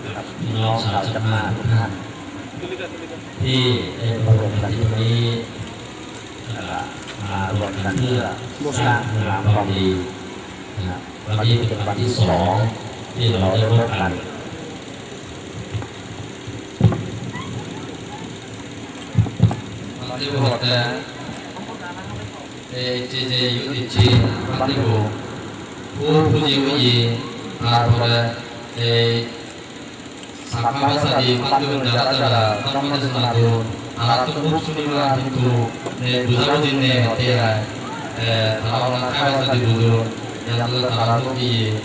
กับพี่น้องชาวจังหวัดทุกท่านที่ได้รวมกันที่นี้มารวมกันเพื่อสร้างคุณงามความดีวันนี้เป็นวันที่2ที่เราได้ร่วมกันวันที่6นะเจยุติจีวันที่6ผู้จิวยีอาโรSama di pandu darat nama senadu atau musuhnya itu buzau ini tiada kalau nak kaya tadi buzau yang terlalu tinggi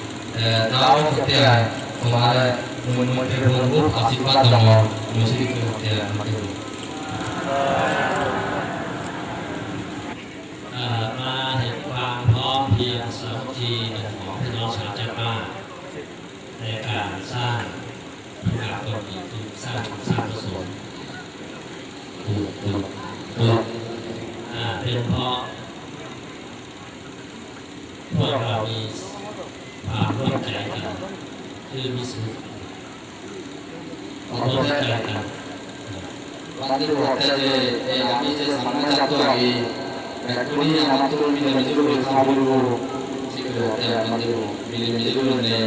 tahu tiada kemarin menurut asifat dong musik itu tiada macam itu มาเห็นความพร้อมเพรียงสามัคคีของพี่น้องชาวจังหวัดในการสร้างการคนดีที่สร้างกุศลเป็นเพราะพวกเรามีความร่วมใจกันคือมีสิ่งร่วมใจกันวันที่เราจะมีเจสัมมาจัตตุรีแต่คนนี้มาตุมีแต่ไม่รู้ข่าวรู้สิ่งที่เราไม่รู้ไม่รู้เนี่ย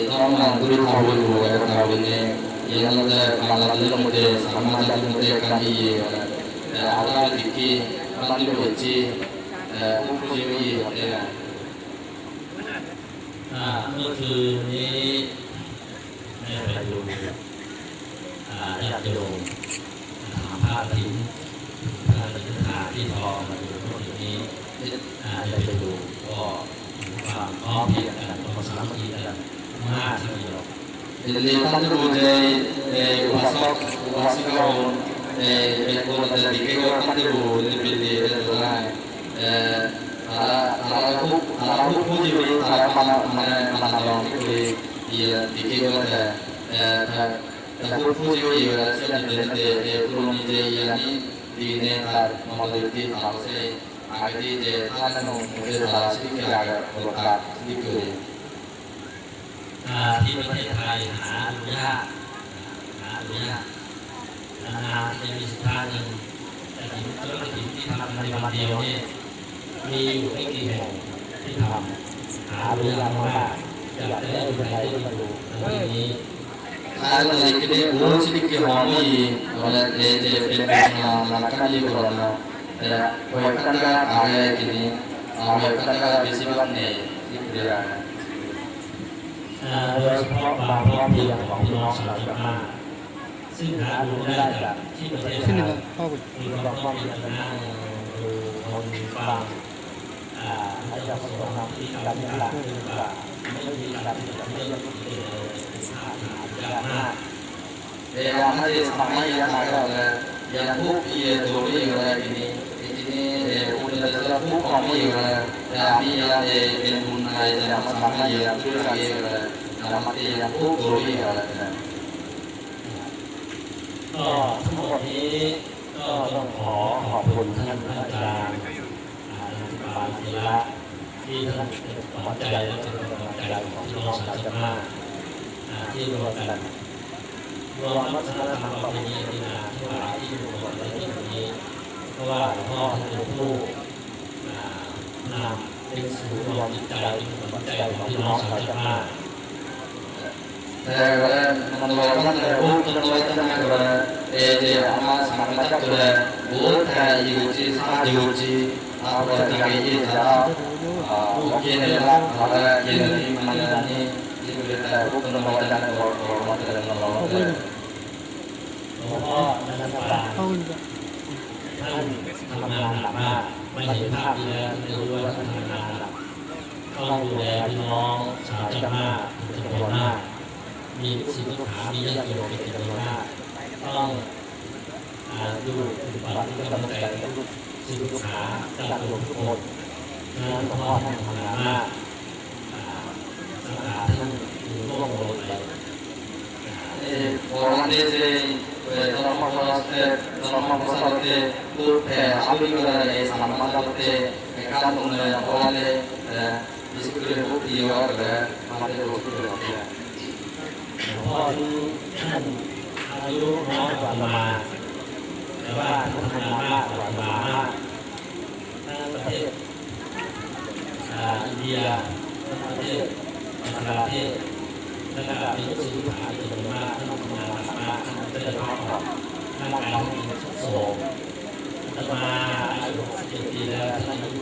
ต้องมาดูข่าวรู้อะไรข่าวเนี่ยยังเราการเรื่องมันสามารถจะมันกันดีอะไรที่มันดูจีผู้ชีวิตเนี่ยเมื่อคืนนี้ได้ไปดูญาติโยมพระถิ่นที่ทองมาดูพวกนี้ได้ไปดูก็ความพร้อมเพรียงกันความสามัคคีกันมากทีเดียวJadi tanpa upasak upasikawan berikut dari kekor katiru lebih dari alam puji alam mana orang itu dia dikekor tapi puji orang sedang dari turun ini di negara memiliki harusnya ada di tanah mungkin harus dikira berkat sedikitที่ประเทศไทยหาดูยากนานๆจะมีสุดท้ายหนึ่งแต่ถึงธุรกิจที่ทำในวันเดียวนี่มีอยู่ไม่กี่แห่งที่ทำหาดูยากมากอยากได้เป็นใครที่มาดูวันนี้kalau kita urus sedikit hobi olehเป็นmelakukan di corona bukan ada ini bukan bisikan nih ituโดยเฉพาะความพร้อมเพรียงของพี่น้องชาวจังหวัดซึ่งหาดูได้จากที่ประเทศไทยมีความพร้อมเพรียงกันนั่งดูคนฟังให้กับประสบการณ์ที่การมีหลักไม่มีการที่จะไม่ยกตัวอย่างมากyang hari sama yang ada yang bukti dulu yang ini udah ada bukti yang yang mulai yang sama yang terus yang mati yang dulu yangก็ทั้งหมดนี้ก็ต้องขอบคุณท่านอาจารย์ปานธีระที่ท่านเป็นหัวใจและเป็นกำลังใจของพี่น้องชาวจังหวัดที่รวมกันรวมวัฒนธรรมประเพณีที่นาที่หลายที่รวมในที่นี้เพราะว่าหลวงพ่อท่านเป็นผู้นำเป็นศูนย์รวมจิตใจเป็นหัวใจของพี่น้องชาวจังหวัดmengeluarkan amas macam tu bukan diuji apa lagi jalan mungkin ada yang mana ni kita bukan mengeluarkan orang dalam mengeluarkanท่านทำงานหนักมากไม่เห็นภาพที่แล้วไม่รู้ว่าท่านทำงานหนักต้องดูแลพี่น้องชาวจังหวัดเป็นจำนวนมากมีสิ่งที่ขามีญาติโยมเป็นจำนวนมากต้องดูปฏิบัติที่กำลังใจสิ่งที่ขาจากรวมทุกคนนั้นพ่อท่านทำงานมากสังขารท่านอยู่ร่วมโลกไปorang desa dalam masyarakat putih abiklah sama putih kan oleh disiplin putih orang mati putih พ่อ พ่อนี้ท่านอายุน้อยกว่าอาตมาแต่ว่าท่านทำงานมากกว่าอาตมามากทั้งประเทศอินเดียทั้งประเทศบังกลาเทศและก็มีลูกศิษย์ลูกหาจำนวนมากท่านทำงานหนักมากท่านจะได้พักผ่อนร่างกายมีสุขโสมอาตมาอายุ61 ปีแล้วท่านอายุ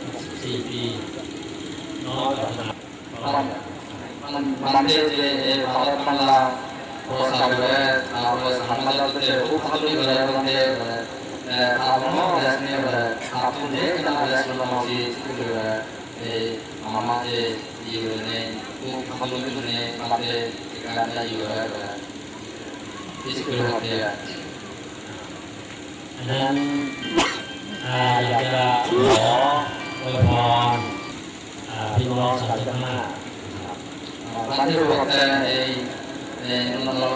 64 ปีน้อยกว่าอาตมาMande para pala o sabere o samala te u khadri gare mande amo rasne apun de kana rasne masi sikure mama de yune u khadri ne mate tikanda yure sikure hote ya นั้นอยากจะขออวยพรพี่น้องชาวจังหวัดMande hote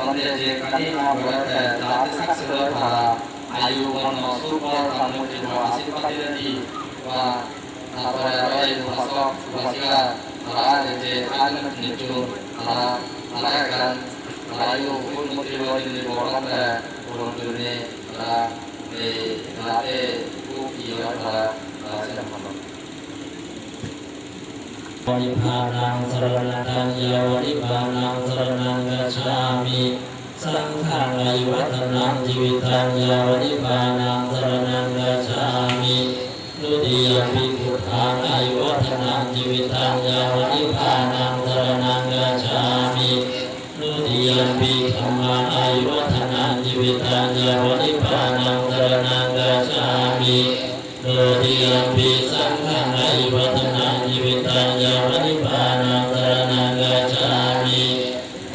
mande je kani na hote dal sakse para ayu mono suko kamu je asit patiri wa apare arai paso wasila ara je alam nichu ara kan ayu un moti wa ni borata borong dune ara late ku iyo ara sedang malamวิภานังสรณังเยวนิพานังสรณังกัจฉามิสังฆังอายุวัฒนังชีวิตังเยวนิพานังสรณังกัจฉามิทุติยมปิพุทธังอายุวัฒนังชีวิตังเยวนิพานังสรณังกัจฉามิทุติยมปิธัมมังอายุวัฒนังชีวิตังเยวนิพานังสรณังกัจฉามิทุติยมปิสังฆังอายุวัฒนังชีวิตังเยวนิพพานังสรณังกัจฉามิ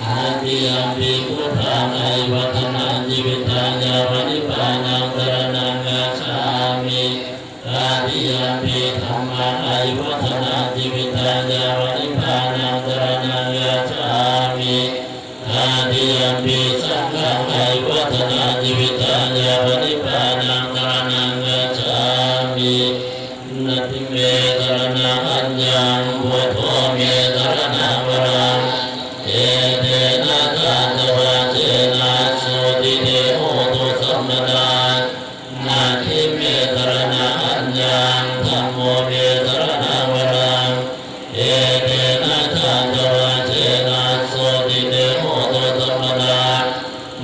อาทิยมปิพุทธังอายุวัฒนังชีวิตังเยวนิพพานังสรณังกัจฉามิอาทิยมปิธัมมังอายุวัฒนังชีวิตังเยวนิพพานังสรณังกัจฉามิอาทิยมปิสังฆังอายุวัฒนังชีวิตังเยวนิพพานังสรณังกัจฉามินัตถิเมสรณะอัญญังพุทโธเมสรณะวรังเอเตนะทัตวะเจนะสุติเตโหตุสัมมดานัตถิเมสรณะอัญญังธัมโมเมสรณะวรังเอเตนะทัตวะเจนะสุติเตโหตุสัมมดา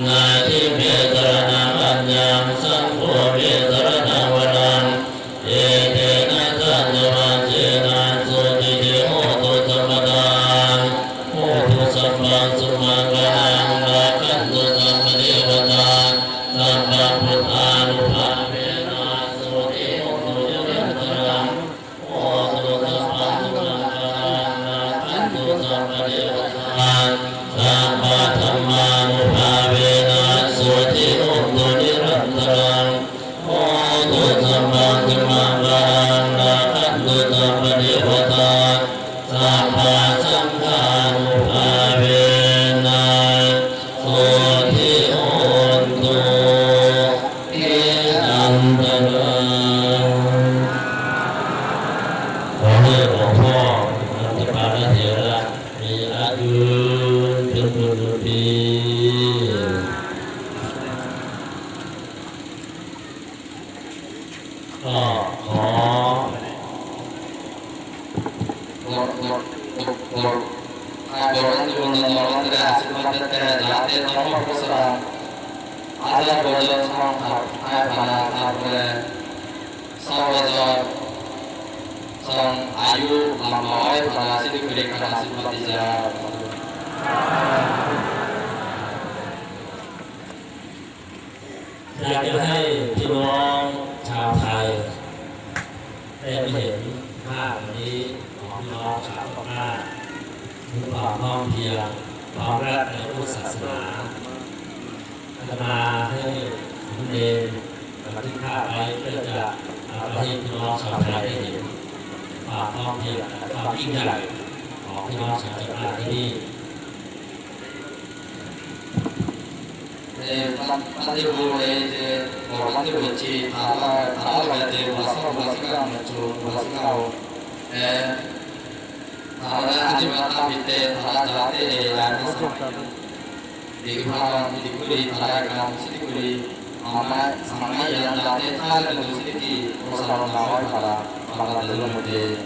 นัตถิเมสรณะอัญญังสังโฆเมสรณะวรังเอเตนะทัตวะเจนะสุติเตโหตุสัมมดาโหตุสัมมาสุมังคลังราคันตุสัมปเทวตาสัพพะพุทธานุภาเวนะสุติโหตุยันตรังโหตุสัมมาสุมังคลังราคันตุสัมปเทวตาสัพพะธัมมานุภาเวนะสุติโหตุนิรันตรังโหตุสัมมาสุมังคลังราคันตุสัมปเทวตาสัพพะสังฆานุภาเวนะสุติโหตุนิรันตรังขอให้หลวงพ่ออธิปาลเถระมีอายุเป็นหมื่นปีก็ขอOrang jualan orang tidak asik banget latih nomor besar. Ada bodoh semangat, mana mana sahaja sang ayu mamai pada sidik beri kerana sidik tidak. อยากจะให้พี่น้องชาวไทยได้เห็นภาพนี้ของพี่น้องชาวพม่าถึงความพร้อมเพรียงความรักในพุทธศาสนาอาตมาให้คุณเองบันทึกภาพไว้เพื่อจะให้พี่น้องชาวไทยได้เห็นความพร้อมเพรียงและความยิ่งใหญ่ของพี่น้องชาวจังหวัดที่นี่ Nanti boleh orang itu benci, kalau berarti bahasa macam bahasa kau, kalau ada aja macam itu, kalau ada yang Dikharan dikuri talagang sedikuri amat sampai yang datang hal itu sedikit masalah lawai pada dalam mudi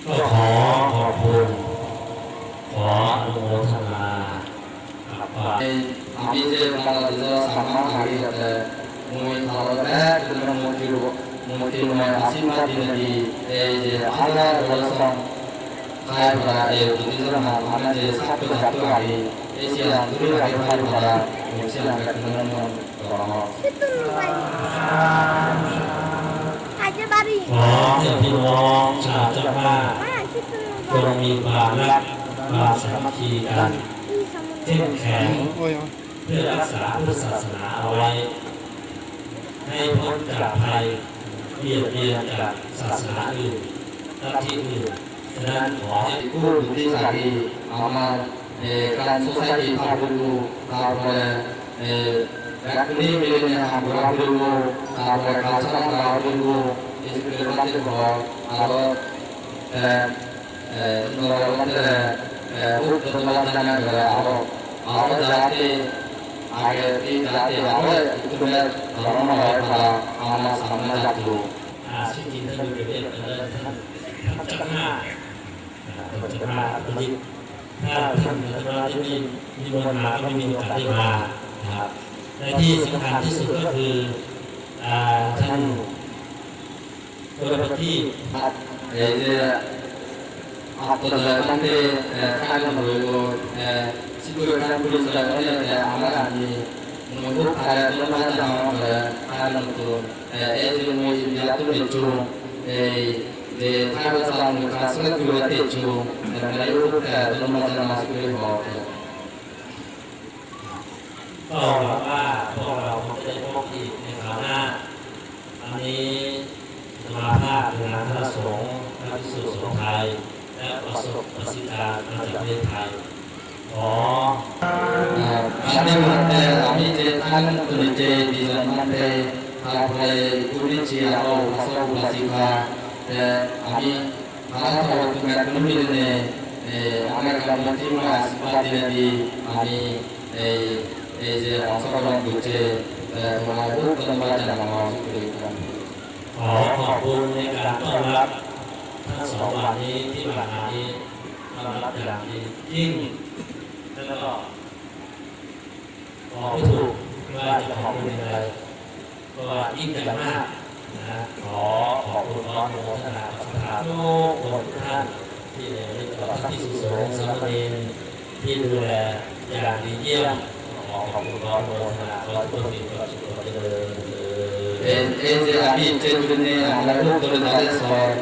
ก็ขอขอบคุณขออนุโมทนาครับว่า Kami je Bangladesh sama hari ada mui thalat dengan mudi asimah di je Allah Rasulullah hai pada di sana mana je satu hari Asia dulu hari pada mesti nak dengan orang aja bari ขอให้พี่น้องชาวเจ้าภาพจงมีความรักความสามัคคีกันเข้มแข็งเพื่อรักษาพุทธศาสนาเอาไว้ให้พ้นจากภัยเบียดเบียนจากศาสนาอื่นลัทธิอื่นฉะนั้นขอให้ ผู้ที่สามีอาการสุสัยที่ทำดูทำไปรักนี้มีเรื่องทำรับดูทำไปการสร้างรับดูอิสระมันจะบอกอะไรนรกมันจะอุปถัมภ์จะนั่งอะไรอะไรจะที่อะไรที่จะที่อะไรitu benar orang orang pada amal sama jatuh ที่จริงท่านอยู่ในท่านจะมาจะมาจริงถ้าท่านมาที่นี่มีมวลมาก็มีโอกาสได้มาครับและที่สำคัญที่สุดก็คือท่านตัวที่ atau nanti kalian perlu sebutkan dulu saja amalan ini menurut kalian mana jangan kalian itu ilmu dia tu itu de kalian selalu kasih dulu itu dan menurut kalian mana masuk ke bawah ก็หวังว่าพวกเราคงจะได้พบอีกในคราวหน้าอันนี้สมาภาพในนามพระสงฆ์พระภิกษุสงฆ์ไทยและประสบประสิทธิการมาจากประเทศไทยขอ kami mante kami jelaskan kunci di dalam mante kami kunci atau pasal basika kami kalau tahu dengan kunci ini agar kami terima seperti ini kami je masalah kunci mengaku tempat yang mau diberikan ขอขอบคุณในการต้อนรับทั้งสองวันนี้ที่ผ่านมานี้ต้อนรับอย่างดียิ่งแล้วก็บอกไม่ถูกว่าจะขอบคุณยังไงเพราะว่ายิ่งใหญ่มากนะขอขอบคุณน้องโมทนาสัมภาษณ์ทุกคนทุกท่านที่ในตลอดที่สุดสงสามเณรที่ดูแลอย่างดีเยี่ยมขอขอบคุณน้องโมทนาขอให้ทุกคนมีความสุขความเจริญkami cenderung melakukan tulisan soal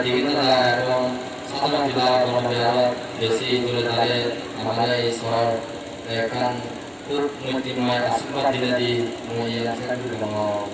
di negara orang sama tidak orang berada besi tulisan amalai soal kan mungkin asal tidak di menyiapkan di bawah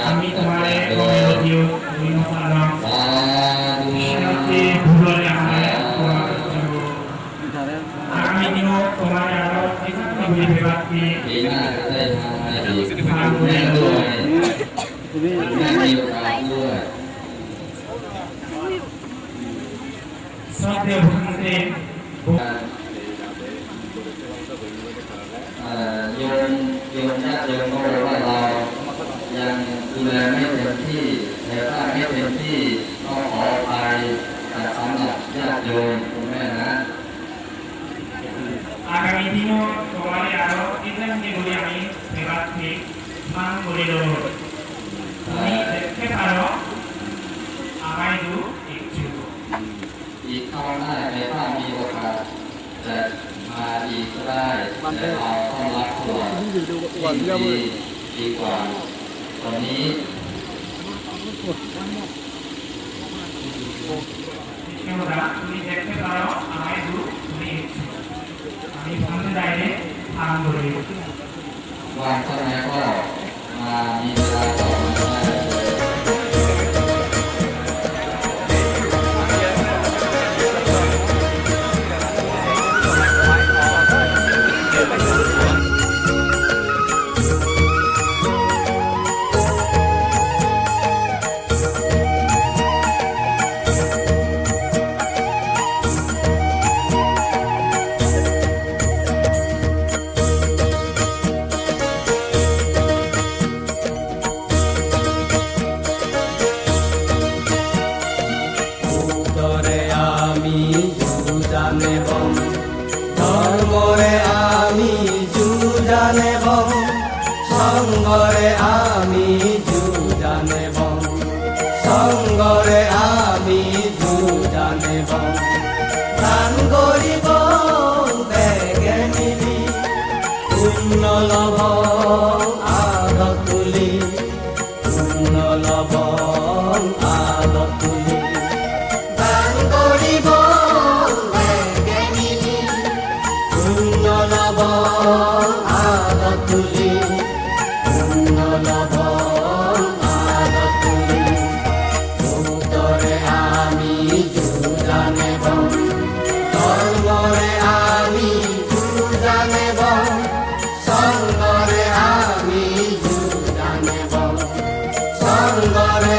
kami तुम्हारे video video salam शांति भूल रहा है आगामी दिनों तुम्हारे आरोप ऐसा कभी भी बात की सत्य भक्तिโยมญาติโยมก็บอกว่าเรายังดูแลไม่เต็มที่แต่ถ้าไม่เต็มที่ก็ขออภัยสำหรับญาติโยมคุณแม่นะ आगामी दिनों तुम्हारे आरोप इधर से बोले हमें बात की मांग बोले लो तुम्हें देखे पारो आगामी दो एक चुप อีกข้าวหน้าในถ้ามีโอกาสจะมาอีกก็ได้แต่เราต้องรับตัวที่ดีกว่าตอนนี้ इसके बाद तुम्हें देखे पारो आगामी दो तुम्हें एक चुप ডাইরে ফার্ম গড়ে วันเท่านั้นก็มามีเวลาต่อมา উত্তরে আমি যুজানেব ধর্মরে আমি যুজানেব সঙ্গরে আমি যুজানেব সঙ্গরে আমি যুজানেব দান করিব বেগে মিলি পুণ্য লভ আদত তুলি পুণ্য লভ আদত তুলি দান করিব বেগে মিলি পুণ্য লভ আদত তুলি পুণ্য লভ আদত তুলি উত্তরে আমি যুজানেব ধর্মরে আমি যুজানেব সঙ্গরে আমি যুজানেব সঙ্গরে